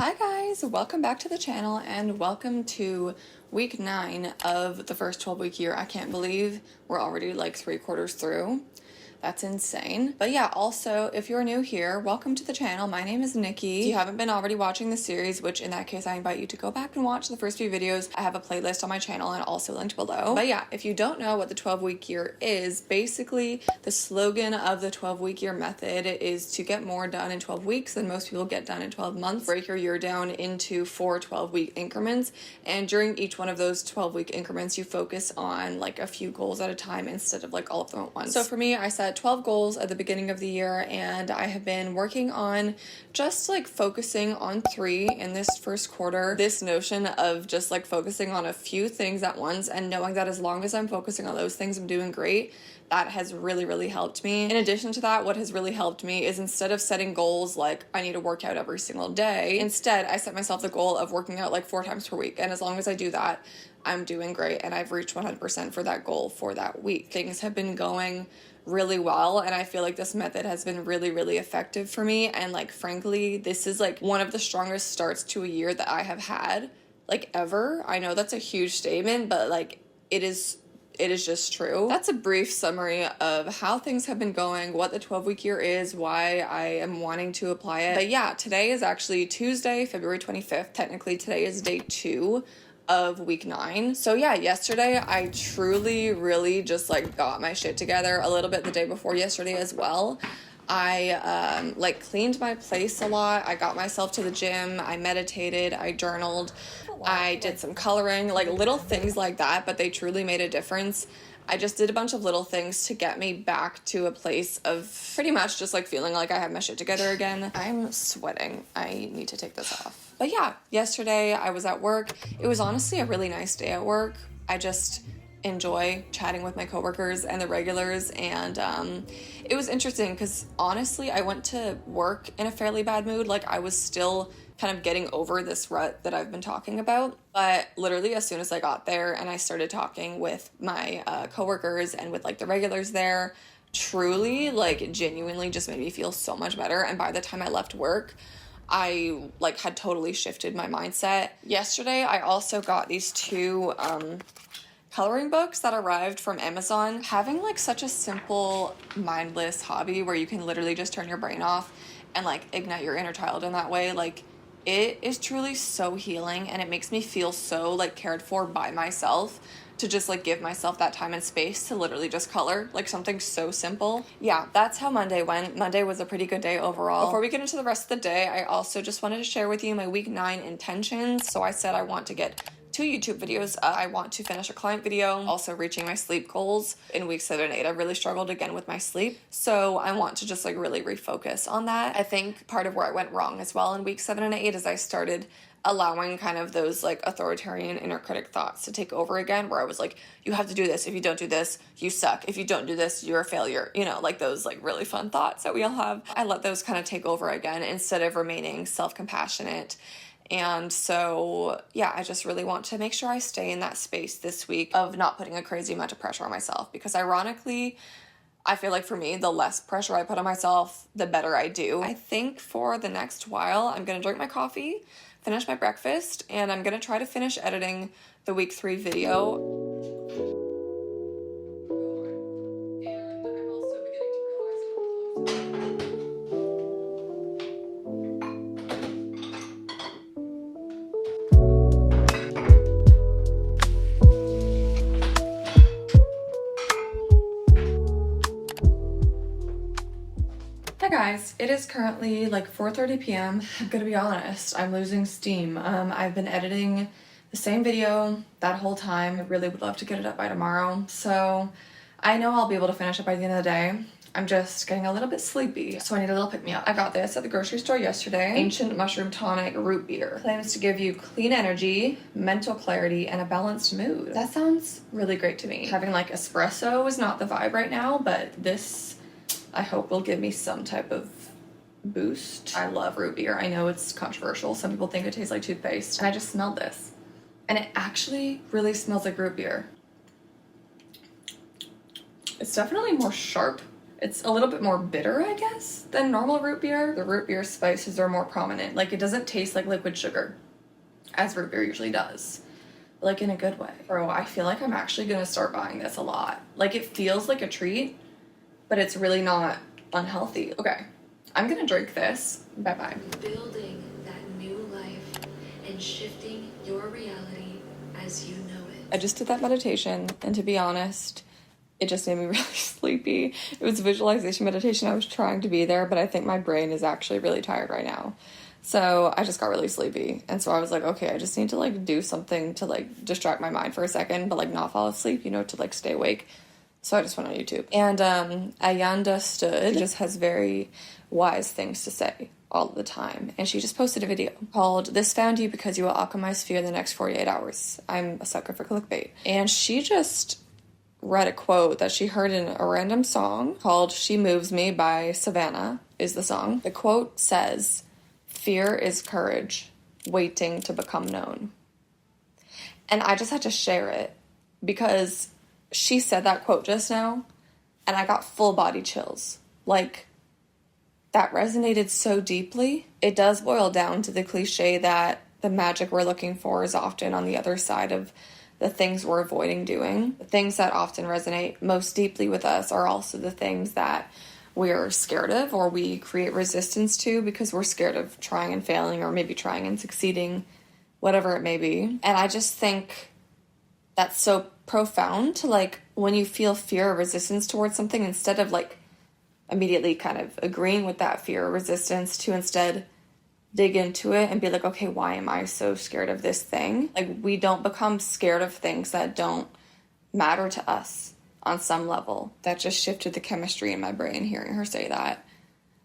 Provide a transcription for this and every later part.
Hi guys, welcome back to the channel and welcome to week 9 of the first 12-week year. I can't believe we're already like 3/4 through. That's insane. But yeah, also, if you're new here, welcome to the channel. My name is Nikki. If you haven't been already watching the series, which in that case, I invite you to go back and watch the first few videos. I have a playlist on my channel and also linked below. But yeah, if you don't know what the 12-week year is, basically the slogan of the 12-week year method is to get more done in 12 weeks than most people get done in 12 months. Break your year down into 4 12-week increments. And during each one of those 12-week increments, you focus on like a few goals at a time instead of like all of them at once. So for me, I set 12 goals at the beginning of the year, and I have been working on just like focusing on 3 in this first quarter. This notion of just like focusing on a few things at once and knowing that as long as I'm focusing on those things, I'm doing great. That has really helped me. In addition to that, what has really helped me is instead of setting goals like I need to work out every single day, instead I set myself the goal of working out like 4 times per week. And as long as I do that, I'm doing great and I've reached 100% for that goal for that week. Things have been going really well, and I feel like this method has been really effective for me. And like frankly, this is like one of the strongest starts to a year that I have had like ever. I know that's a huge statement, but like it is just true. That's a brief summary of how things have been going, what the 12-week year is, why I am wanting to apply it. But yeah, today is actually Tuesday, February 25th. Technically today is day 2 of week 9. So yeah, yesterday I truly really just like got my shit together. A little bit the day before yesterday as well. I like cleaned my place a lot. I got myself to the gym. I meditated. I journaled. I did some coloring, like little things like that, but they truly made a difference. I just did a bunch of little things to get me back to a place of pretty much just like feeling like I have my shit together again. I'm sweating. I need to take this off. But yeah, yesterday I was at work. It was honestly a really nice day at work. I just enjoy chatting with my coworkers and the regulars, and it was interesting because honestly I went to work in a fairly bad mood. Like I was still kind of getting over this rut that I've been talking about, but literally as soon as I got there and I started talking with my coworkers and with like the regulars there, truly like genuinely just made me feel so much better. And by the time I left work, I like had totally shifted my mindset. Yesterday I also got these 2 coloring books that arrived from Amazon. Having like such a simple mindless hobby where you can literally just turn your brain off and like ignite your inner child in that way, like it is truly so healing, and it makes me feel so like cared for by myself to just like give myself that time and space to literally just color like something so simple. Yeah, that's how Monday went. Monday was a pretty good day overall. Before we get into the rest of the day, I also just wanted to share with you my week 9 intentions. So I said I want to get 2 YouTube videos. I want to finish a client video, also reaching my sleep goals. In week 7 and 8, I really struggled again with my sleep. So I want to just like really refocus on that. I think part of where I went wrong as well in week 7 and 8 is I started allowing kind of those like authoritarian inner critic thoughts to take over again, where I was like, you have to do this. If you don't do this, you suck. If you don't do this, you're a failure. You know, like those like really fun thoughts that we all have. I let those kind of take over again instead of remaining self-compassionate And so, yeah, I just really want to make sure I stay in that space this week of not putting a crazy amount of pressure on myself, because ironically, I feel like for me, the less pressure I put on myself, the better I do. I think for the next while, I'm going to drink my coffee, finish my breakfast, and I'm going to try to finish editing the week 3 video. Hi guys, it is currently like 4:30 p.m. I'm gonna be honest, I'm losing steam. I've been editing the same video that whole time. I really would love to get it up by tomorrow, so I know I'll be able to finish it by the end of the day. I'm just getting a little bit sleepy, so I need a little pick-me-up. I got this at the grocery store yesterday. Ancient Mushroom Tonic Root Beer. Claims to give you clean energy, mental clarity, and a balanced mood. That sounds really great to me. Having like espresso is not the vibe right now, but this I hope will give me some type of boost. I love root beer. I know it's controversial. Some people think it tastes like toothpaste. And I just smelled this. And it actually really smells like root beer. It's definitely more sharp. It's a little bit more bitter, I guess, than normal root beer. The root beer spices are more prominent. Like, it doesn't taste like liquid sugar, as root beer usually does. Like, in a good way. Bro, I feel like I'm actually gonna start buying this a lot. Like, it feels like a treat, but it's really not unhealthy. Okay, I'm gonna drink this. Bye-bye. Building that new life and shifting your reality as you know it. I just did that meditation, and to be honest, it just made me really sleepy. It was visualization meditation. I was trying to be there, but I think my brain is actually really tired right now. So I just got really sleepy. And so I was like, okay, I just need to like do something to like distract my mind for a second, but like not fall asleep, you know, to like stay awake. So I just went on YouTube. And Ayanda Stood just has very wise things to say all the time. And she just posted a video called "This Found You Because You Will Alchemize Fear in the Next 48 Hours. I'm a sucker for clickbait. And she just read a quote that she heard in a random song called "She Moves Me" by Savannah is the song. The quote says, "Fear is courage waiting to become known." And I just had to share it because she said that quote just now, and I got full body chills. Like, that resonated so deeply. It does boil down to the cliche that the magic we're looking for is often on the other side of the things we're avoiding doing. The things that often resonate most deeply with us are also the things that we're scared of, or we create resistance to because we're scared of trying and failing, or maybe trying and succeeding, whatever it may be. And I just think that's so profound to, like, when you feel fear or resistance towards something, instead of like immediately kind of agreeing with that fear or resistance, to instead dig into it and be like, okay, why am I so scared of this thing? Like, we don't become scared of things that don't matter to us on some level. That just shifted the chemistry in my brain hearing her say that.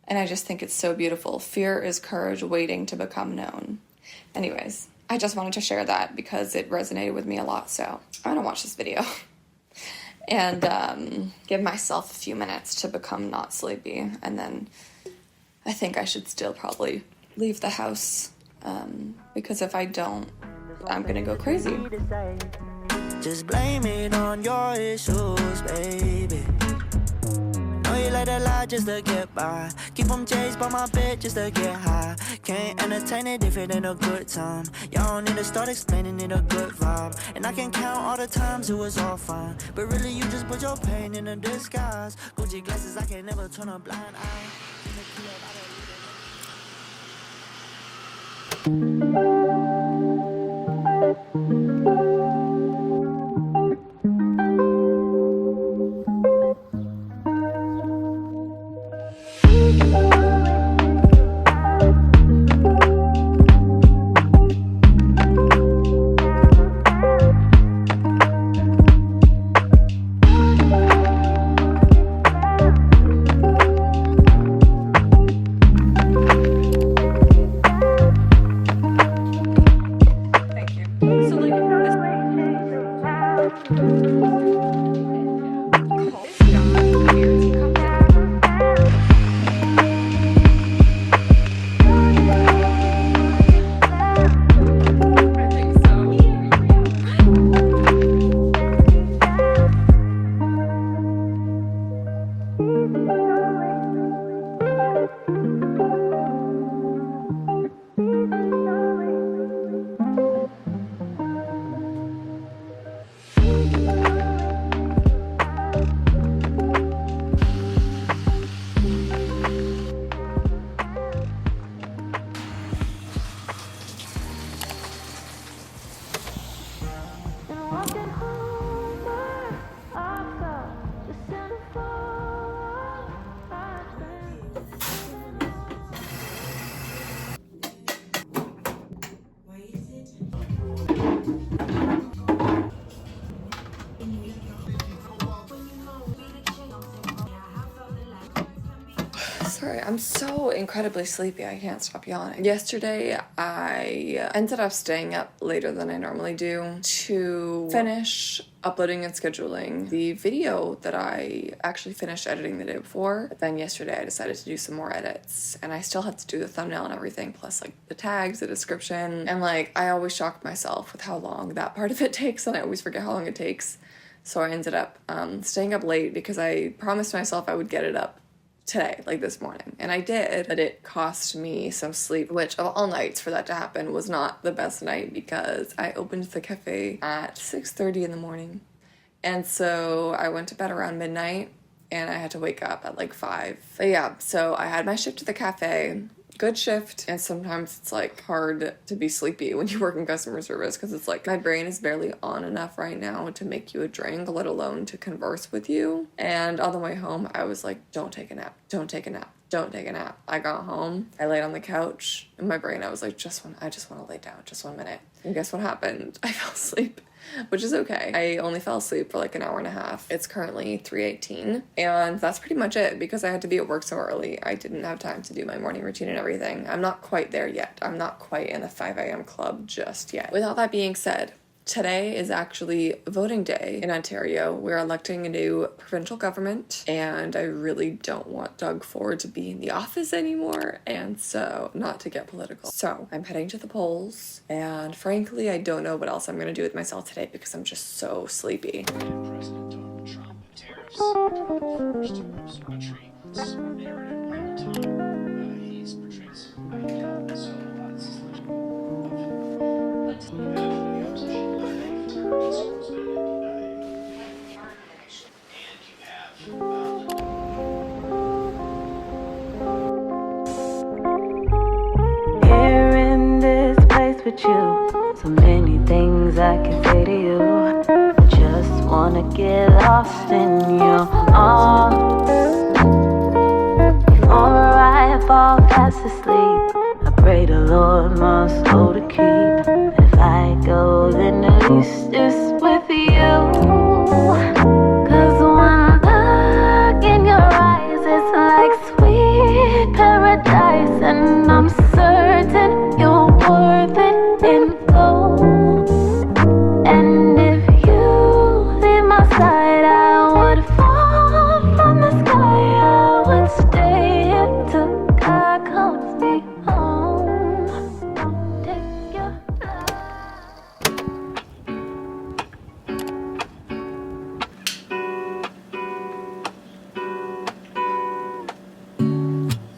And I just think it's so beautiful. Fear is courage waiting to become known. Anyways, I just wanted to share that because it resonated with me a lot. So I'm gonna watch this video and give myself a few minutes to become not sleepy. And then I think I should still probably leave the house because if I don't, I'm gonna go crazy. Just blame it on your issues, baby. Know you let a lie just to get by. Keep them chased by my bed just to get high. Can't entertain it if it ain't a good time. Y'all need to start explaining it a good vibe. And I can count all the times it was all fine, but really you just put your pain in a disguise. Gucci glasses, I can never turn a blind eye. Sorry, I'm so incredibly sleepy. I can't stop yawning. Yesterday, I ended up staying up later than I normally do to finish uploading and scheduling the video that I actually finished editing the day before. But then yesterday I decided to do some more edits, and I still had to do the thumbnail and everything, plus like the tags, the description, and like I always shock myself with how long that part of it takes, and I always forget how long it takes. So I ended up staying up late because I promised myself I would get it up today, like this morning, and I did, but it cost me some sleep, which of all nights for that to happen was not the best night because I opened the cafe at 6:30 in the morning, and so I went to bed around midnight and I had to wake up at like 5. But yeah, so I had my shift at the cafe. Good shift, and sometimes it's like hard to be sleepy when you work in customer service because it's like my brain is barely on enough right now to make you a drink, let alone to converse with you. And on the way home I was like, don't take a nap, don't take a nap, don't take a nap. I got home, I laid on the couch, in my brain I was like, I just want to lay down, just 1 minute. And guess what happened? I fell asleep, which is okay. I only fell asleep for like an hour and a half. It's currently 3:18, and that's pretty much it because I had to be at work so early. I didn't have time to do my morning routine and everything. I'm not quite there yet. I'm not quite in the 5 a.m. club just yet. With all that being said, today is actually voting day in Ontario. We're electing a new provincial government, and I really don't want Doug Ford to be in the office anymore, and so, not to get political. So, I'm heading to the polls, and frankly, I don't know what else I'm gonna do with myself today because I'm just so sleepy. President Donald Trump, tariffs are coming first to most country. This narrative all the time. He's portrayed some ideal, so this is like but you have the opposition for schools and you have Here in this place with you, so many things I can say to you. I just wanna get lost in your arms. Before I fall fast asleep, I pray the Lord my soul to keep. And if I go, then at least it's with you. 'Cause one look in your eyes, it's like sweet paradise, and I'm certain you're worth it in full. And if you leave my side, I would fall from the sky. I would stay here till God calls me home. Don't take your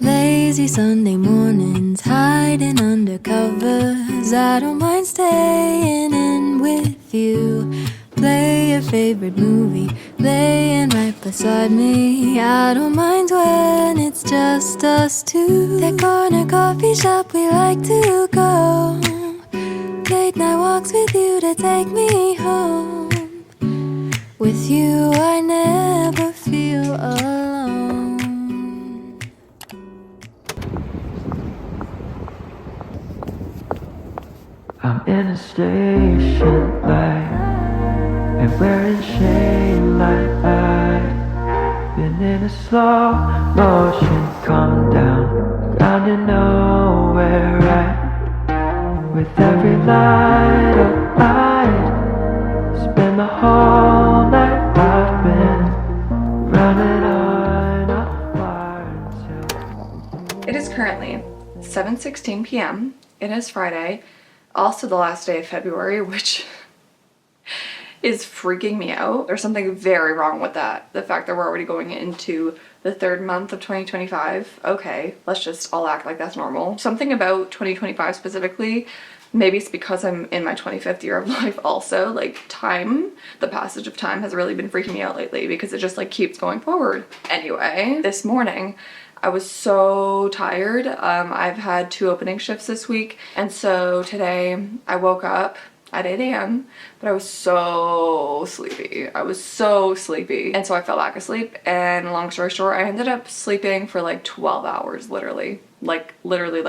lazy Sunday mornings, hiding under covers. I don't mind staying in with you. Play your favorite movie, laying right beside me. I don't mind when it's just us two. That corner coffee shop we like to go. Late night walks with you to take me home. With you I never feel alone. I'm in a station light, and wearing shame like I've been in a slow motion, calm down, grounded nowhere right. With every light of light, spend the whole night I've been running on a fire until It is currently 7:16 p.m. It is Friday, also the last day of February, which is freaking me out. There's something very wrong with that. The fact that we're already going into the 3rd month of 2025. Okay, let's just all act like that's normal. Something about 2025 specifically, maybe it's because I'm in my 25th year of life also, like time, the passage of time has really been freaking me out lately because it just like keeps going forward. Anyway, this morning, I was so tired. I've had 2 opening shifts this week, and so today I woke up at 8 a.m. but I was so sleepy. And so I fell back asleep, and long story short, I ended up sleeping for like 12 hours, literally like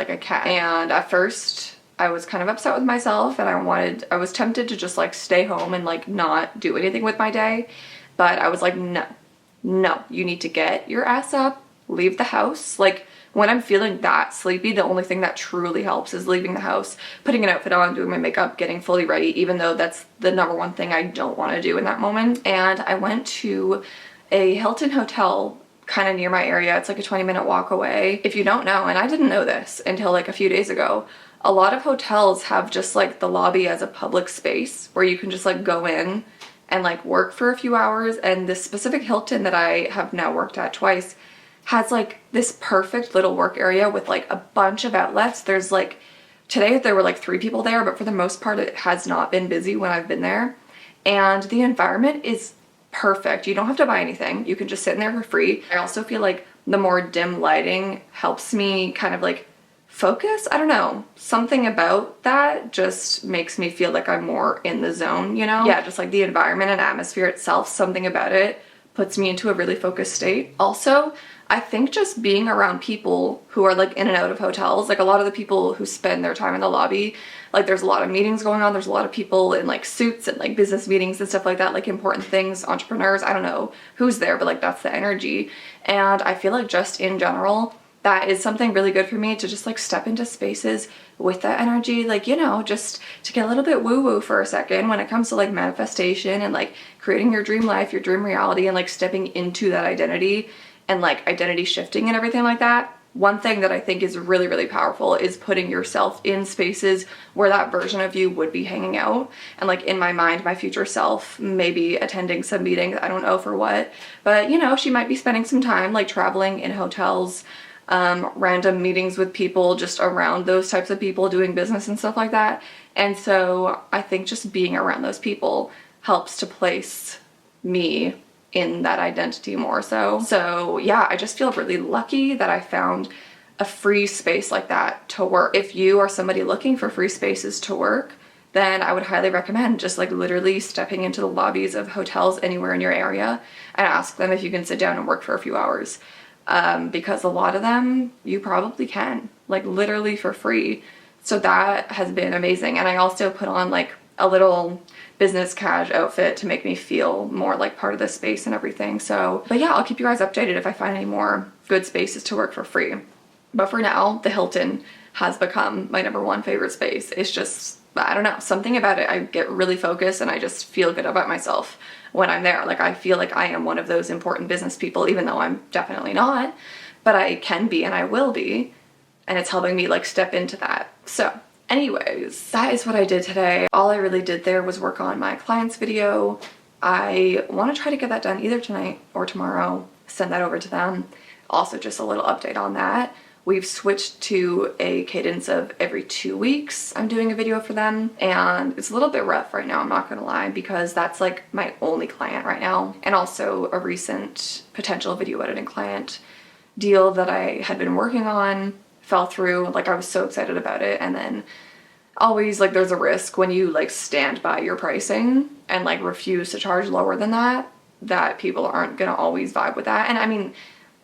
a cat. And at first I was kind of upset with myself, and I was tempted to just like stay home and like not do anything with my day, but I was like, no, you need to get your ass up leave the house. Like when I'm feeling that sleepy, the only thing that truly helps is leaving the house, putting an outfit on, doing my makeup, getting fully ready, even though that's the number one thing I don't want to do in that moment. And I went to a Hilton hotel kind of near my area. It's like a 20-minute walk away. If you don't know, and I didn't know this until like a few days ago, a lot of hotels have just like the lobby as a public space where you can just like go in and like work for a few hours. And this specific Hilton that I have now worked at twice has like this perfect little work area with like a bunch of outlets. There's like, today there were like 3 people there, but for the most part it has not been busy when I've been there. And the environment is perfect. You don't have to buy anything. You can just sit in there for free. I also feel like the more dim lighting helps me kind of like focus. I don't know. Something about that just makes me feel like I'm more in the zone, you know? Yeah, just like the environment and atmosphere itself, something about it puts me into a really focused state. Also, I think just being around people who are like in and out of hotels, like a lot of the people who spend their time in the lobby, like there's a lot of meetings going on, there's a lot of people in like suits and like business meetings and stuff like that, like important things, entrepreneurs, I don't know who's there, but like that's the energy. And I feel like just in general, that is something really good for me to just like step into spaces with that energy, like, you know, just to get a little bit woo-woo for a second when it comes to like manifestation and like creating your dream life, your dream reality, and like stepping into that identity and like identity shifting and everything like that. One thing that I think is really, really powerful is putting yourself in spaces where that version of you would be hanging out. And like in my mind, my future self maybe attending some meetings, I don't know for what, but you know, she might be spending some time like traveling in hotels, random meetings with people just around those types of people doing business and stuff like that. And so I think just being around those people helps to place me in that identity more so. So yeah, I just feel really lucky that I found a free space like that to work. If you are somebody looking for free spaces to work, then I would highly recommend just like literally stepping into the lobbies of hotels anywhere in your area and ask them if you can sit down and work for a few hours. Because a lot of them you probably can, like literally for free. So that has been amazing. And I also put on like a little business cash outfit to make me feel more like part of the space and everything. So, but yeah, I'll keep you guys updated if I find any more good spaces to work for free. But for now, the Hilton has become my #1 favorite space. It's just, I don't know, something about it. I get really focused and I just feel good about myself when I'm there. Like I feel like I am one of those important business people, even though I'm definitely not, but I can be and I will be. And it's helping me like step into that. So anyways, that is what I did today. All I really did there was work on my client's video. I want to try to get that done either tonight or tomorrow, send that over to them. Also just a little update on that. We've switched to a cadence of every 2 weeks I'm doing a video for them, and it's a little bit rough right now, I'm not gonna lie, because that's like my only client right now, and also a recent potential video editing client deal that I had been working on fell through. Like I was so excited about it, and then always like there's a risk when you like stand by your pricing and like refuse to charge lower than that people aren't gonna always vibe with that. And I mean,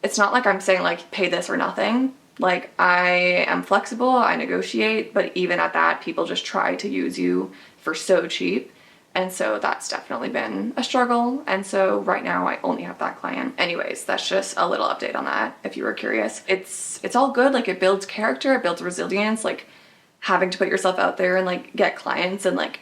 it's not like I'm saying like pay this or nothing. Like I am flexible, I negotiate, but even at that, people just try to use you for so cheap. And so that's definitely been a struggle. And so right now I only have that client. Anyways, that's just a little update on that if you were curious. It's all good. Like it builds character, it builds resilience, like having to put yourself out there and like get clients and like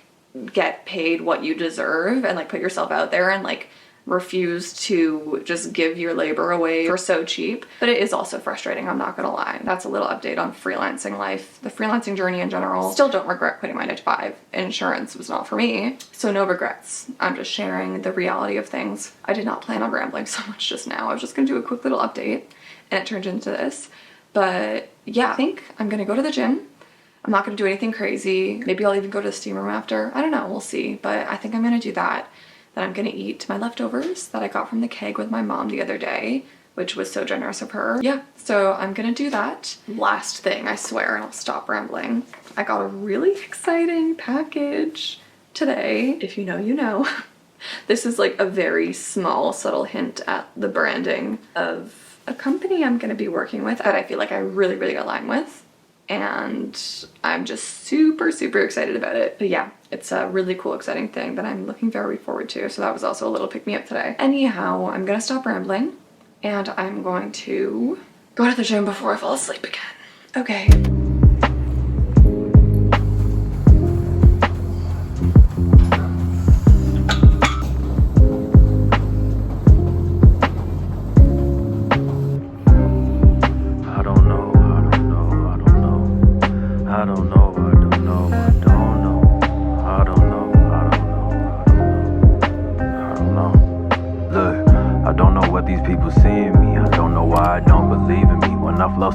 get paid what you deserve and like put yourself out there and like refuse to just give your labor away for so cheap. But it is also frustrating, I'm not gonna lie. That's a little update on freelancing life, the freelancing journey in general. Still don't regret quitting my 9-to-5. Insurance was not for me, so no regrets. I'm just sharing the reality of things. I did not plan on rambling so much just now. I was just gonna do a quick little update and it turned into this. But yeah, I think I'm gonna go to the gym. I'm not gonna do anything crazy. Maybe I'll even go to the steam room after. I don't know, we'll see. But I think I'm gonna do that. Then I'm gonna eat my leftovers that I got from the keg with my mom the other day, which was so generous of her. Yeah, so I'm gonna do that. Last thing, I swear, and I'll stop rambling. I got a really exciting package today. If you know, you know. This is like a very small, subtle hint at the branding of a company I'm gonna be working with that I feel like I really, really align with. And I'm just super, super excited about it. But yeah, it's a really cool, exciting thing that I'm looking very forward to. So that was also a little pick-me-up today. Anyhow, I'm gonna stop rambling and I'm going to go to the gym before I fall asleep again. Okay.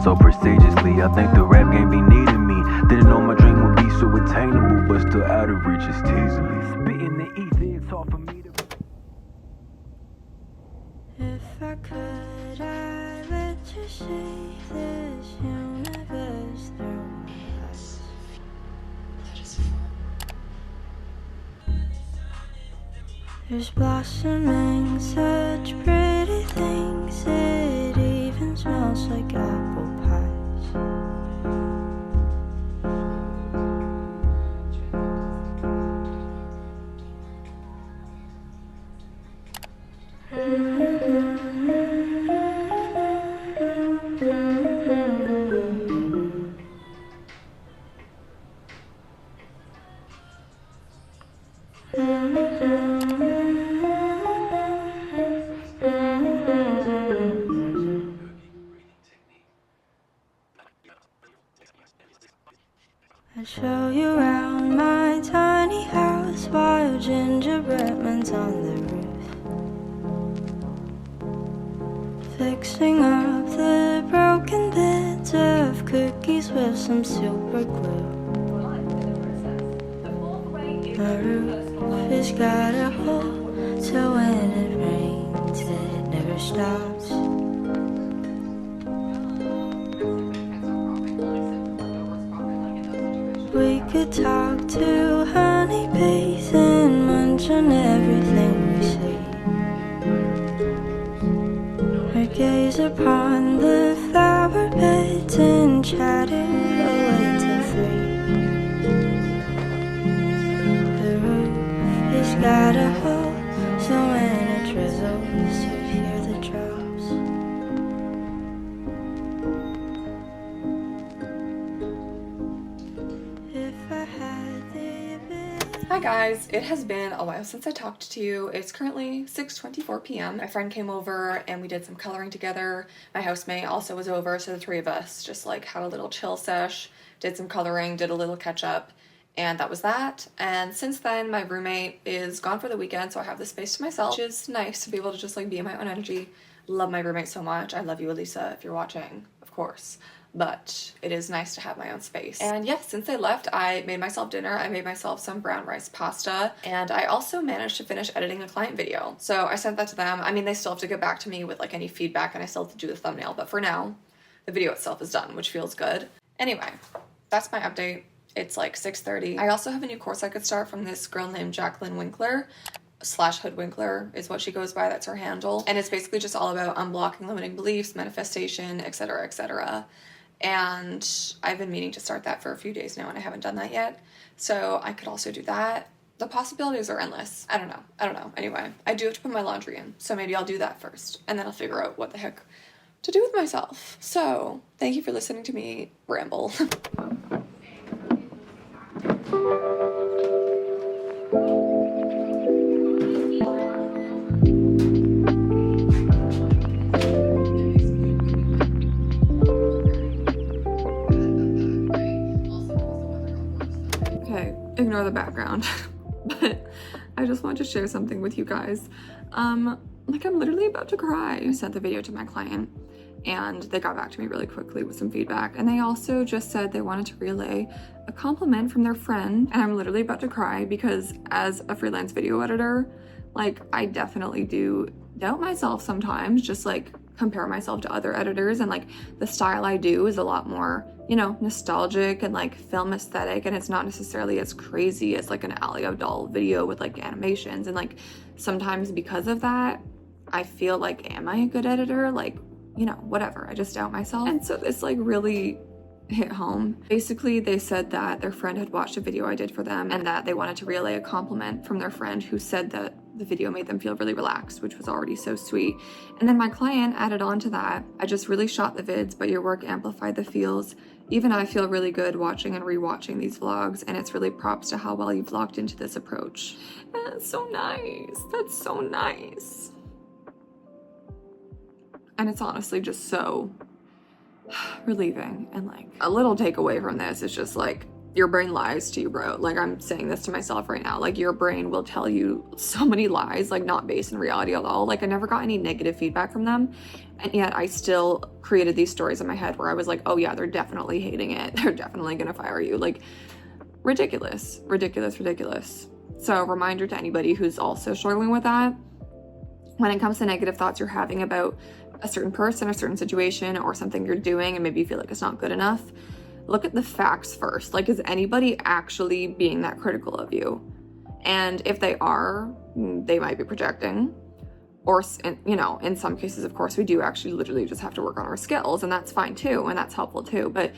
So prestigiously, I think the rap game be needing me. Didn't know my dream would be so attainable, but still out of reach is teasing me. Spitting the ether, it's hard for me to. If I could, I let you see this universe through us. There's blossoming such pretty things. It even smells like apple pies. I'd show you around my tiny house while gingerbread man's on the roof, fixing up the broken bits of cookies with some super glue. My roof has got a hole, so when it rains it never stops. We could talk to honeybees and munch on everything we see, or gaze upon the flower beds and chatter away till 3. The roof has got a hole, so when it drizzles you hear the drops. Hi guys, it has been a while since I talked to you. It's currently 6:24 p.m. My friend came over and we did some coloring together. My housemate also was over, so the three of us just like had a little chill sesh, did some coloring, did a little catch up, and that was that. And since then my roommate is gone for the weekend, so I have the space to myself, which is nice to be able to just like be in my own energy. Love my roommate so much. I love you, Elisa, if you're watching, of course. But it is nice to have my own space. And yeah, since they left, I made myself dinner. I made myself some brown rice pasta, and I also managed to finish editing a client video. So I sent that to them. I mean, they still have to get back to me with like any feedback, and I still have to do the thumbnail, but for now, the video itself is done, which feels good. Anyway, that's my update. It's like 6:30. I also have a new course I could start from this girl named Jacqueline Winkler. /Hoodwinkler is what she goes by, that's her handle. And it's basically just all about unblocking limiting beliefs, manifestation, etc., etc. And I've been meaning to start that for a few days now and I haven't done that yet. So I could also do that. The possibilities are endless. I don't know. Anyway, I do have to put my laundry in, so maybe I'll do that first and then I'll figure out what the heck to do with myself. So thank you for listening to me ramble. Ignore the background, but I just want to share something with you guys. Like I'm literally about to cry. I sent the video to my client and they got back to me really quickly with some feedback, and they also just said they wanted to relay a compliment from their friend, and I'm literally about to cry because as a freelance video editor, like I definitely do doubt myself sometimes, just like compare myself to other editors, and like the style I do is a lot more, you know, nostalgic and like film aesthetic, and it's not necessarily as crazy as like an Ali Abdaal video with like animations. And like sometimes because of that I feel like, am I a good editor? Like, you know, whatever, I just doubt myself. And so this like really hit home. Basically they said that their friend had watched a video I did for them and that they wanted to relay a compliment from their friend who said that the video made them feel really relaxed, which was already so sweet. And then my client added on to that, I just really shot the vids, but your work amplified the feels. Even I feel really good watching and rewatching these vlogs, and it's really props to how well you've locked into this approach. That's so nice. That's so nice. And it's honestly just so relieving. And like a little takeaway from this is just like, your brain lies to you, bro. Like, I'm saying this to myself right now. Like, your brain will tell you so many lies, like not based in reality at all. Like, I never got any negative feedback from them. And yet I still created these stories in my head where I was like, oh yeah, they're definitely hating it. They're definitely gonna fire you. Like, ridiculous, ridiculous, ridiculous. So a reminder to anybody who's also struggling with that, when it comes to negative thoughts you're having about a certain person, a certain situation, or something you're doing, and maybe you feel like it's not good enough, look at the facts first. Like, is anybody actually being that critical of you? And if they are, they might be projecting. Or, you know, in some cases, of course, we do actually literally just have to work on our skills, and that's fine too, and that's helpful too. But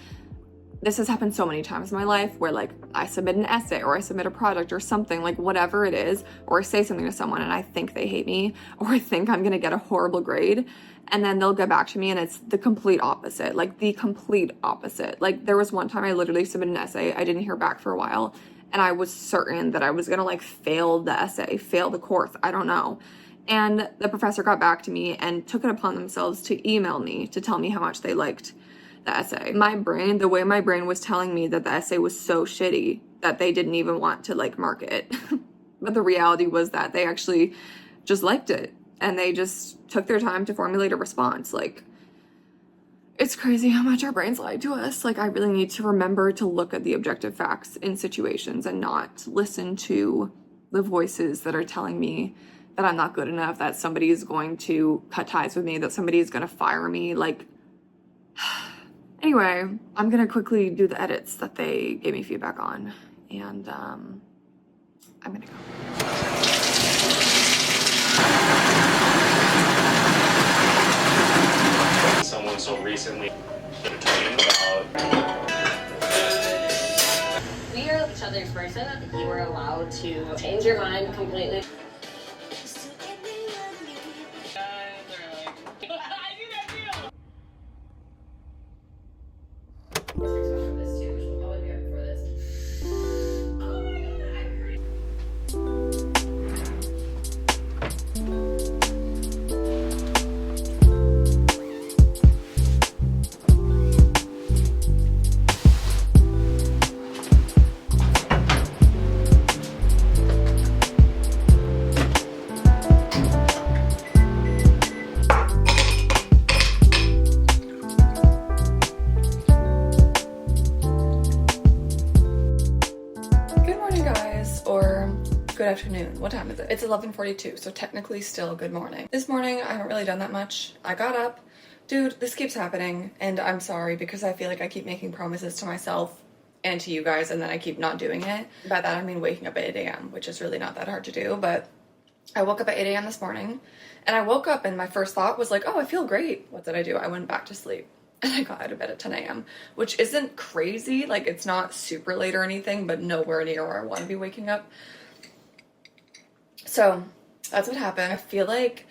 this has happened so many times in my life where, like, I submit an essay or I submit a project or something, like whatever it is, or I say something to someone and I think they hate me, or I think I'm gonna get a horrible grade, and then they'll get back to me and it's the complete opposite. Like, the complete opposite. Like, there was one time I literally submitted an essay, I didn't hear back for a while, and I was certain that I was gonna like fail the essay, fail the course, I don't know. And the professor got back to me and took it upon themselves to email me to tell me how much they liked the essay. My brain, the way my brain was telling me that the essay was so shitty that they didn't even want to like mark it. But the reality was that they actually just liked it, and they just took their time to formulate a response. Like, it's crazy how much our brains lie to us. Like, I really need to remember to look at the objective facts in situations and not listen to the voices that are telling me that I'm not good enough, that somebody is going to cut ties with me, that somebody is going to fire me. Like, anyway, I'm going to quickly do the edits that they gave me feedback on, and I'm going to go. Someone so recently about we are each other's person. You are allowed to change your mind completely. Good afternoon. What time is it? It's 11:42, so technically still good morning. This morning, I haven't really done that much. I got up. Dude, this keeps happening, and I'm sorry because I feel like I keep making promises to myself and to you guys, and then I keep not doing it. By that, I mean waking up at 8 a.m., which is really not that hard to do, but I woke up at 8 a.m. this morning, and I woke up and my first thought was like, oh, I feel great. What did I do? I went back to sleep. And I got out of bed at 10 a.m., which isn't crazy. Like, it's not super late or anything, but nowhere near where I want to be waking up. So that's what happened. I feel like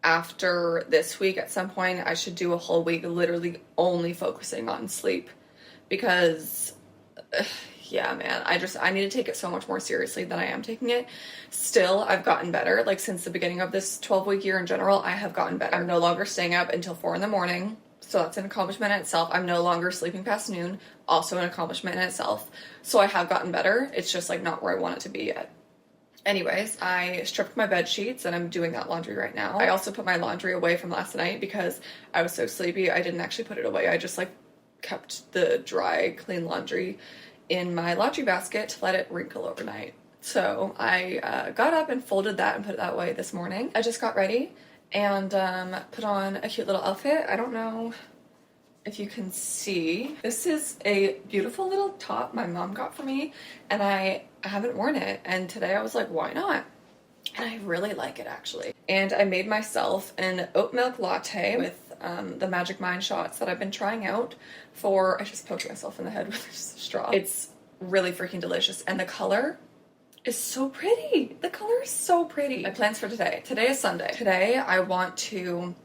after this week at some point I should do a whole week literally only focusing on sleep, because yeah, man, I need to take it so much more seriously than I am taking it. Still, I've gotten better. Like, since the beginning of this 12-week year in general, I have gotten better. I'm no longer staying up until 4 a.m, so that's an accomplishment in itself. I'm no longer sleeping past noon, also an accomplishment in itself. So I have gotten better. It's just like not where I want it to be yet. Anyways, I stripped my bed sheets and I'm doing that laundry right now. I also put my laundry away from last night because I was so sleepy. I didn't actually put it away. I just like kept the dry, clean laundry in my laundry basket to let it wrinkle overnight. So I got up and folded that and put it that way this morning. I just got ready and put on a cute little outfit. I don't know if you can see. This is a beautiful little top my mom got for me, and I haven't worn it, and today I was like, why not? And I really like it, actually. And I made myself an oat milk latte with the Magic Mind shots that I've been trying out for, I just poked myself in the head with a straw. It's really freaking delicious, and the color is so pretty. The color is so pretty. My plans for today. Today is Sunday. Today I want to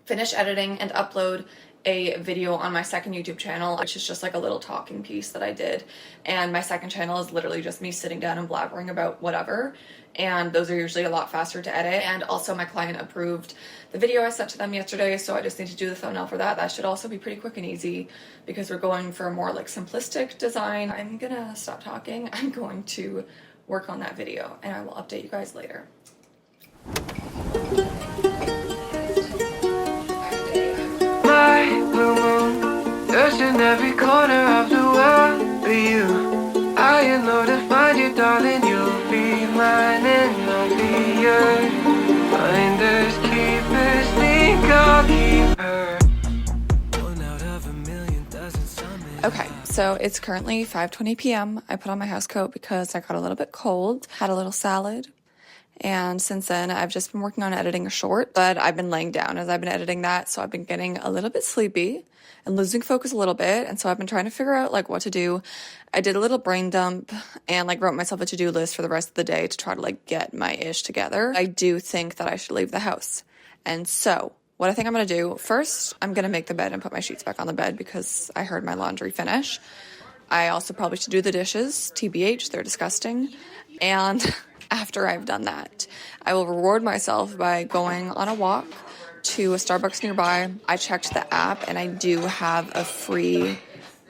finish editing and upload a video on my second YouTube channel, which is just like a little talking piece that I did. And my second channel is literally just me sitting down and blabbering about whatever. And those are usually a lot faster to edit. And also my client approved the video I sent to them yesterday, so I just need to do the thumbnail for that. That should also be pretty quick and easy because we're going for a more like simplistic design. I'm gonna stop talking. I'm going to work on that video and I will update you guys later. My blue moon, searching every corner of the world for you. I know to find you, darling, you'll be mine and I'll be yours. Finders, keepers, think I'll keep her. One out of a million doesn't sum it. Okay, so it's currently 5:20 p.m. I put on my house coat because I got a little bit cold, had a little salad. And since then, I've just been working on editing a short, but I've been laying down as I've been editing that, so I've been getting a little bit sleepy and losing focus a little bit, and so I've been trying to figure out, like, what to do. I did a little brain dump and, like, wrote myself a to-do list for the rest of the day to try to, like, get my ish together. I do think that I should leave the house. And so, what I think I'm gonna do, first, I'm gonna make the bed and put my sheets back on the bed because I heard my laundry finish. I also probably should do the dishes, TBH, they're disgusting. And after I've done that, I will reward myself by going on a walk to a Starbucks nearby. I checked the app and I do have a free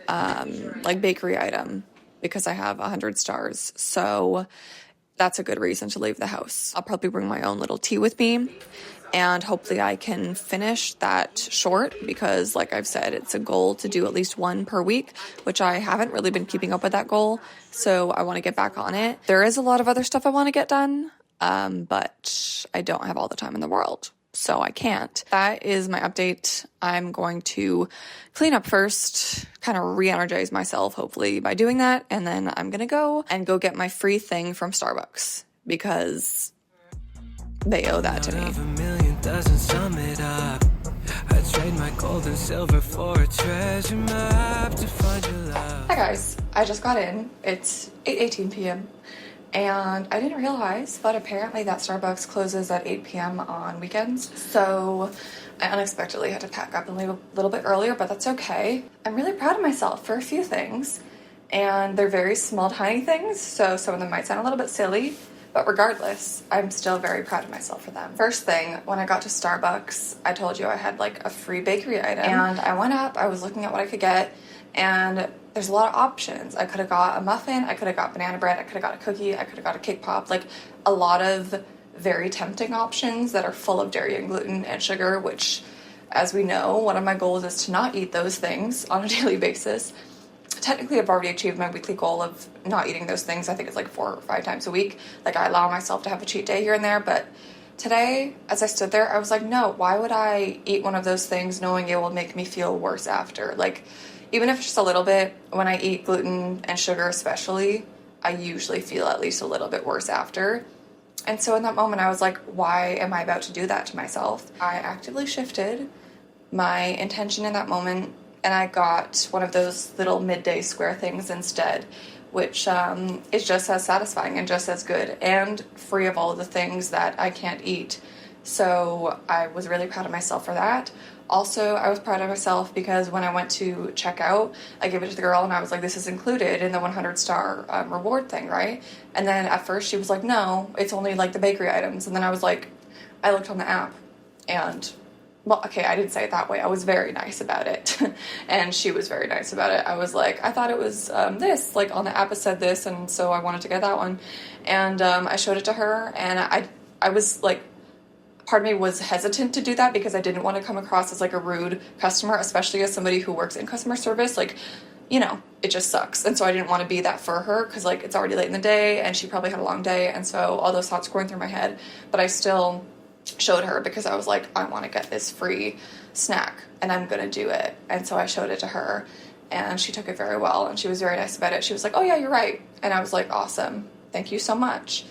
like bakery item because I have 100 stars. So that's a good reason to leave the house. I'll probably bring my own little tea with me and hopefully I can finish that short because, like I've said, it's a goal to do at least one per week, which I haven't really been keeping up with that goal, so I want to get back on it. There is a lot of other stuff I want to get done, but I don't have all the time in the world, so I can't. That is my update. I'm going to clean up first, kind of re-energize myself, hopefully, by doing that, and then I'm going to go get my free thing from Starbucks because they owe that to me. Doesn't sum it up. I trade my gold and silver for a treasure map to find your love. Hi guys, I just got in. It's 8:18 p.m. and I didn't realize, but apparently that Starbucks closes at 8 p.m. on weekends. So I unexpectedly had to pack up and leave a little bit earlier, but that's okay. I'm really proud of myself for a few things, and they're very small, tiny things, so some of them might sound a little bit silly. But regardless, I'm still very proud of myself for them. First thing, when I got to Starbucks, I told you I had like a free bakery item. And I went up, I was looking at what I could get, and there's a lot of options. I could have got a muffin, I could have got banana bread, I could have got a cookie, I could have got a cake pop. Like a lot of very tempting options that are full of dairy and gluten and sugar, which, as we know, one of my goals is to not eat those things on a daily basis. Technically, I've already achieved my weekly goal of not eating those things. I think it's like 4 or 5 times a week. Like, I allow myself to have a cheat day here and there. But today, as I stood there, I was like, no, why would I eat one of those things knowing it will make me feel worse after? Like, even if it's just a little bit, when I eat gluten and sugar especially, I usually feel at least a little bit worse after. And so in that moment, I was like, why am I about to do that to myself? I actively shifted my intention in that moment, and I got one of those little midday square things instead, which is just as satisfying and just as good and free of all of the things that I can't eat. So I was really proud of myself for that. Also, I was proud of myself because when I went to check out, I gave it to the girl and I was like, this is included in the 100-star reward thing, right? And then at first she was like, no, it's only like the bakery items. And then I was like, I looked on the app and, well, okay, I didn't say it that way. I was very nice about it. And she was very nice about it. I was like, I thought it was this, like on the app it said this, and so I wanted to get that one. And I showed it to her, and I was like, part of me was hesitant to do that because I didn't want to come across as like a rude customer, especially as somebody who works in customer service. Like, you know, it just sucks. And so I didn't want to be that for her because like it's already late in the day and she probably had a long day. And so all those thoughts were going through my head, but I still showed her because I was like, I want to get this free snack and I'm going to do it. And so I showed it to her and she took it very well and she was very nice about it. She was like, oh yeah, you're right. And I was like, awesome. Thank you so much.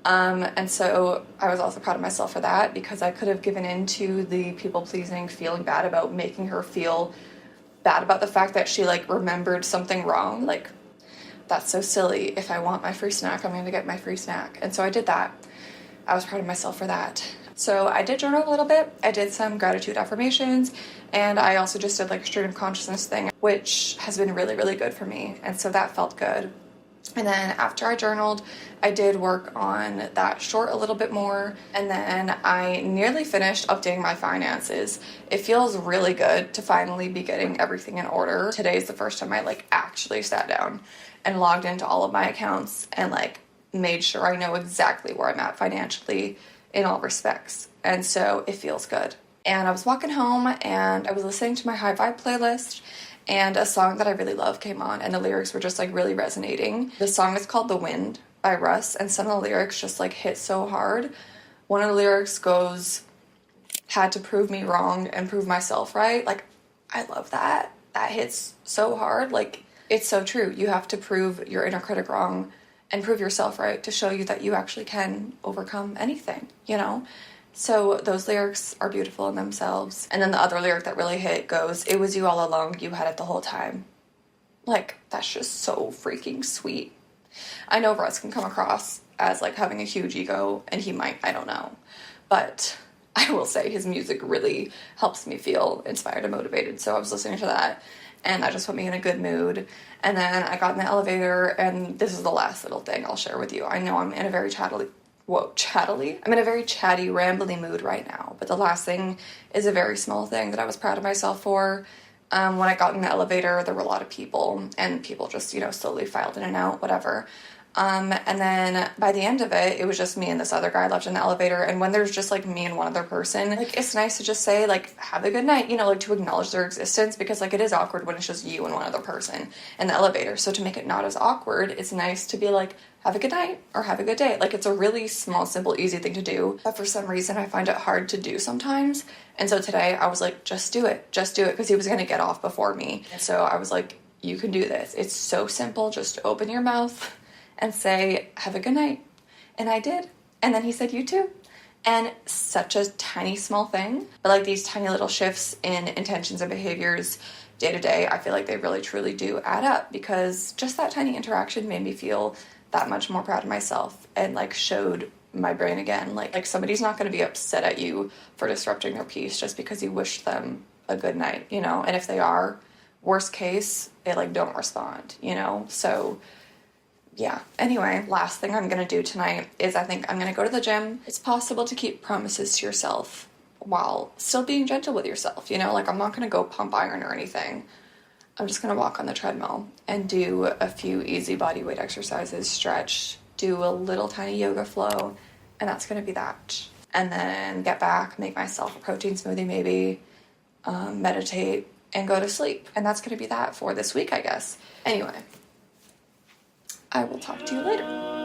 And so I was also proud of myself for that because I could have given in to the people-pleasing, feeling bad about making her feel bad about the fact that she, like, remembered something wrong. Like, that's so silly. If I want my free snack, I'm going to get my free snack. And so I did that. I was proud of myself for that. So I did journal a little bit. I did some gratitude affirmations, and I also just did like a stream of consciousness thing, which has been really, really good for me. And so that felt good. And then after I journaled, I did work on that short a little bit more. And then I nearly finished updating my finances. It feels really good to finally be getting everything in order. Today is the first time I like actually sat down and logged into all of my accounts and like made sure I know exactly where I'm at financially in all respects. And so it feels good. And I was walking home and I was listening to my high vibe playlist, and a song that I really love came on, and the lyrics were just like really resonating. The song is called The Wind by Russ, and some of the lyrics just like hit so hard. One of the lyrics goes, "Had to prove me wrong and prove myself right." Like, I love that. That hits so hard. Like, it's so true. You have to prove your inner critic wrong and prove yourself right to show you that you actually can overcome anything, you know? So those lyrics are beautiful in themselves. And then the other lyric that really hit goes, "It was you all along, you had it the whole time." Like, that's just so freaking sweet. I know Russ can come across as like having a huge ego, and he might, I don't know. But I will say his music really helps me feel inspired and motivated. So I was listening to that, and that just put me in a good mood. And then I got in the elevator, and this is the last little thing I'll share with you. I know I'm in a very chattily? I'm in a very chatty, rambly mood right now. But the last thing is a very small thing that I was proud of myself for. When I got in the elevator, there were a lot of people, and people just, you know, slowly filed in and out, whatever. And then by the end of it, it was just me and this other guy left in the elevator. And when there's just like me and one other person, like, it's nice to just say like, "Have a good night," you know, like to acknowledge their existence, because like it is awkward when it's just you and one other person in the elevator. So to make it not as awkward, it's nice to be like, "Have a good night," or "Have a good day." Like, it's a really small, simple, easy thing to do. But for some reason, I find it hard to do sometimes. And so today I was like, just do it, because he was going to get off before me. And so I was like, you can do this. It's so simple. Just open your mouth and say, "Have a good night." And I did. And then he said, "You too." And such a tiny, small thing. But like these tiny little shifts in intentions and behaviors day to day, I feel like they really, truly do add up, because just that tiny interaction made me feel that much more proud of myself, and like showed my brain again, like somebody's not going to be upset at you for disrupting their peace just because you wished them a good night, you know? And if they are, worst case, they like don't respond, you know? So yeah. Anyway, last thing I'm going to do tonight is I think I'm going to go to the gym. It's possible to keep promises to yourself while still being gentle with yourself, you know? Like, I'm not going to go pump iron or anything. I'm just going to walk on the treadmill and do a few easy body weight exercises, stretch, do a little tiny yoga flow, and that's going to be that. And then get back, make myself a protein smoothie maybe, meditate, and go to sleep. And that's going to be that for this week, I guess. Anyway, I will talk to you later.